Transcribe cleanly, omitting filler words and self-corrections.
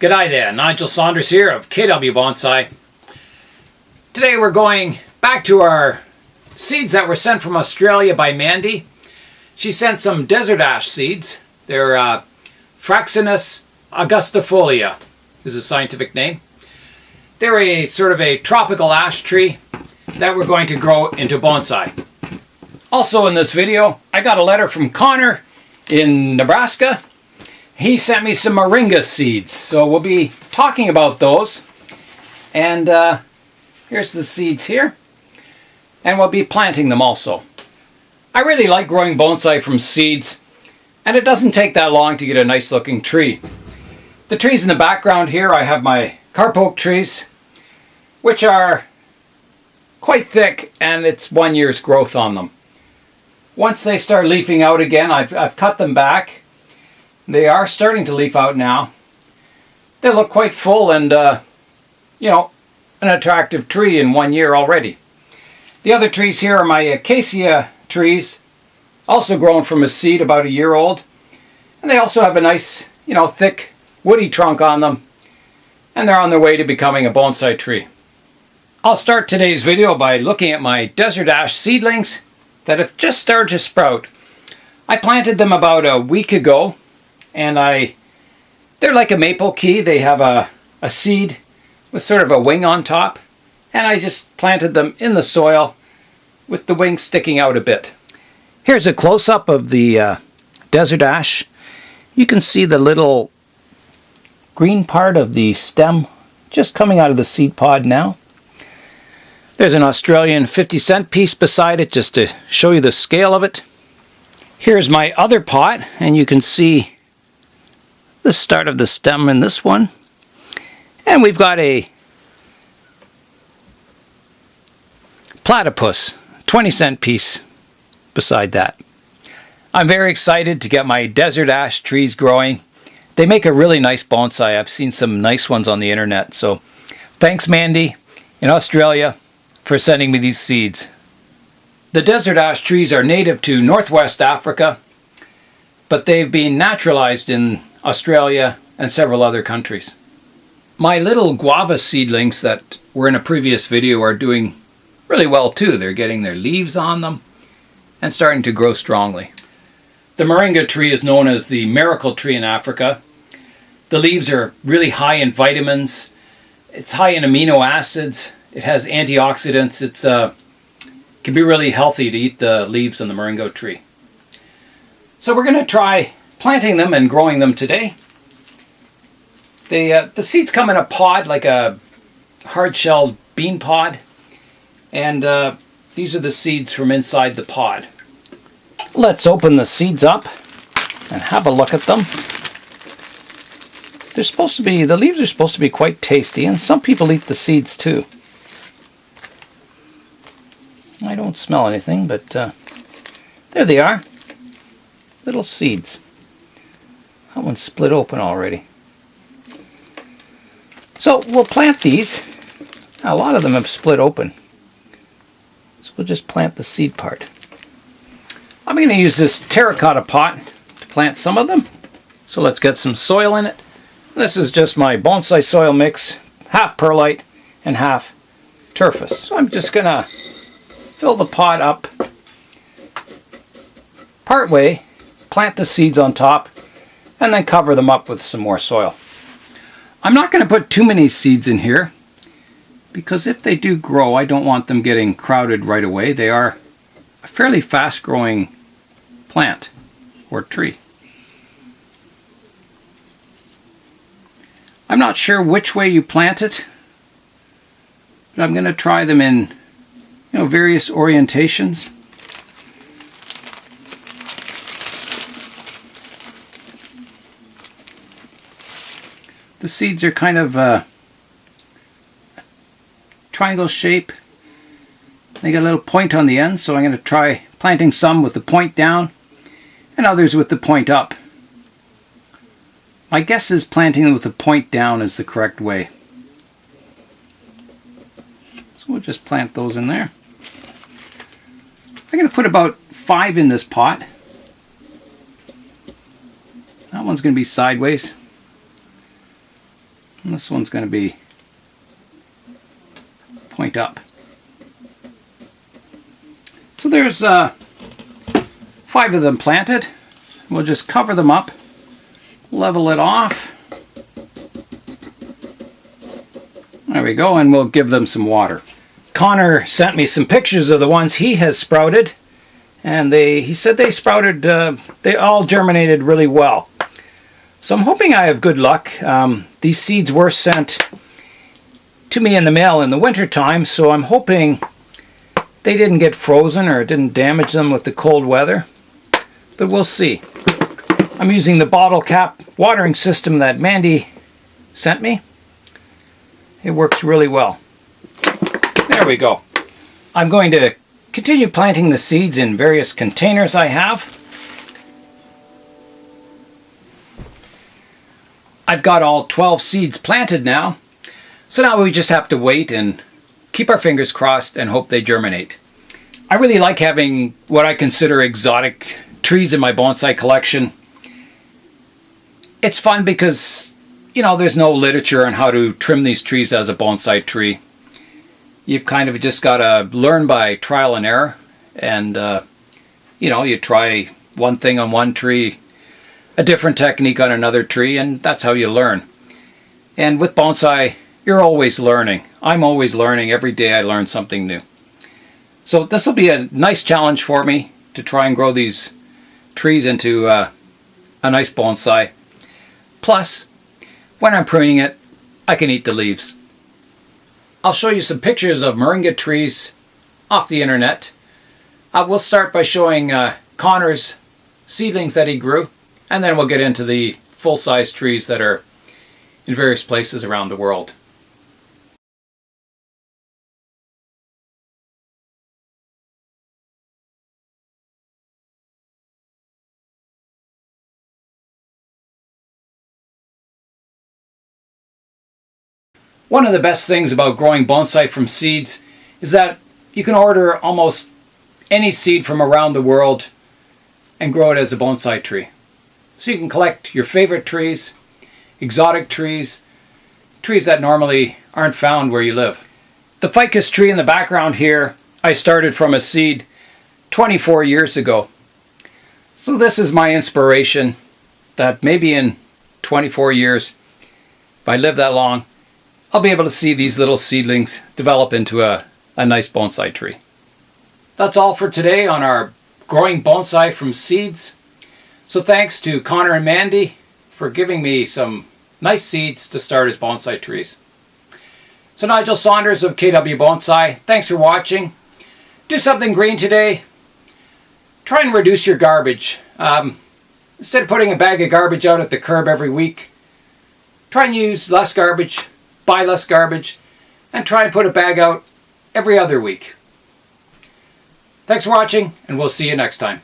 G'day there, Nigel Saunders here of KW Bonsai. Today we're going back to our seeds that were sent from Australia by Mandy. She sent some desert ash seeds. They're Fraxinus augustifolia is the scientific name. They're a sort of a tropical ash tree that we're going to grow into bonsai. Also in this video, I got a letter from Connor in Nebraska. He sent me some Moringa seeds, so we'll be talking about those. And here's the seeds here. And we'll be planting them also. I really like growing bonsai from seeds, and it doesn't take that long to get a nice looking tree. The trees in the background here, I have my carp oak trees, which are quite thick, and it's 1 year's growth on them. Once they start leafing out again, I've cut them back. They are starting to leaf out now. They look quite full and, you know, an attractive tree in 1 year already. The other trees here are my acacia trees, also grown from a seed about a year old. And they also have a nice, you know, thick woody trunk on them. And they're on their way to becoming a bonsai tree. I'll start today's video by looking at my desert ash seedlings that have just started to sprout. I planted them about a week ago. And they're like a maple key. They have a seed with sort of a wing on top. And I just planted them in the soil with the wing sticking out a bit. Here's a close-up of the desert ash. You can see the little green part of the stem just coming out of the seed pod now. There's an Australian 50-cent piece beside it just to show you the scale of it. Here's my other pot, and you can see the start of the stem in this one. And we've got a platypus 20-cent piece beside that. I'm very excited to get my desert ash trees growing. They make a really nice bonsai. I've seen some nice ones on the internet. So thanks Mandy in Australia for sending me these seeds. The desert ash trees are native to Northwest Africa, but they've been naturalized in Australia and several other countries. My little guava seedlings that were in a previous video are doing really well too. They're getting their leaves on them and starting to grow strongly. The Moringa tree is known as the miracle tree in Africa. The leaves are really high in vitamins. It's high in amino acids. It has antioxidants. It can be really healthy to eat the leaves on the Moringa tree. So we're going to try planting them and growing them today. The seeds come in a pod, like a hard-shelled bean pod. And these are the seeds from inside the pod. Let's open the seeds up and have a look at them. The leaves are supposed to be quite tasty, and some people eat the seeds too. I don't smell anything, but there they are. Little seeds. That one's split open already. So we'll plant these. A lot of them have split open. So we'll just plant the seed part. I'm going to use this terracotta pot to plant some of them. So let's get some soil in it. This is just my bonsai soil mix, half perlite and half turfus. So I'm just going to fill the pot up part way, plant the seeds on top, and then cover them up with some more soil. I'm not going to put too many seeds in here because if they do grow, I don't want them getting crowded right away. They are a fairly fast growing plant or tree. I'm not sure which way you plant it, but I'm going to try them in, you know, various orientations. The seeds are kind of a triangle shape. They got a little point on the end, so I'm going to try planting some with the point down and others with the point up. My guess is planting them with the point down is the correct way. So we'll just plant those in there. I'm going to put about 5 in this pot. That one's going to be sideways. And this one's going to be point up. So there's 5 of them planted. We'll just cover them up, level it off. There we go, and we'll give them some water. Connor sent me some pictures of the ones he has sprouted, and he said they sprouted, they all germinated really well. So I'm hoping I have good luck. These seeds were sent to me in the mail in the winter time, so I'm hoping they didn't get frozen or it didn't damage them with the cold weather, but we'll see. I'm using the bottle cap watering system that Mandy sent me. It works really well. There we go. I'm going to continue planting the seeds in various containers I have. I've got all 12 seeds planted now, so now we just have to wait and keep our fingers crossed and hope they germinate. I really like having what I consider exotic trees in my bonsai collection. It's fun because, you know, there's no literature on how to trim these trees as a bonsai tree. You've kind of just got to learn by trial and error, and you know, you try one thing on one tree, a different technique on another tree, and that's how you learn. And with bonsai, you're always learning. I'm always learning. Every day I learn something new. So this will be a nice challenge for me to try and grow these trees into a nice bonsai. Plus, when I'm pruning it, I can eat the leaves. I'll show you some pictures of Moringa trees off the internet. We'll start by showing Connor's seedlings that he grew, and then we'll get into the full-size trees that are in various places around the world. One of the best things about growing bonsai from seeds is that you can order almost any seed from around the world and grow it as a bonsai tree. So you can collect your favorite trees, exotic trees, trees that normally aren't found where you live. The ficus tree in the background here, I started from a seed 24 years ago. So this is my inspiration that maybe in 24 years, if I live that long, I'll be able to see these little seedlings develop into a nice bonsai tree. That's all for today on our growing bonsai from seeds. So thanks to Connor and Mandy for giving me some nice seeds to start as bonsai trees. So Nigel Saunders of KW Bonsai, thanks for watching. Do something green today. Try and reduce your garbage. Instead of putting a bag of garbage out at the curb every week, try and use less garbage. Buy less garbage, and try and put a bag out every other week. Thanks for watching, and we'll see you next time.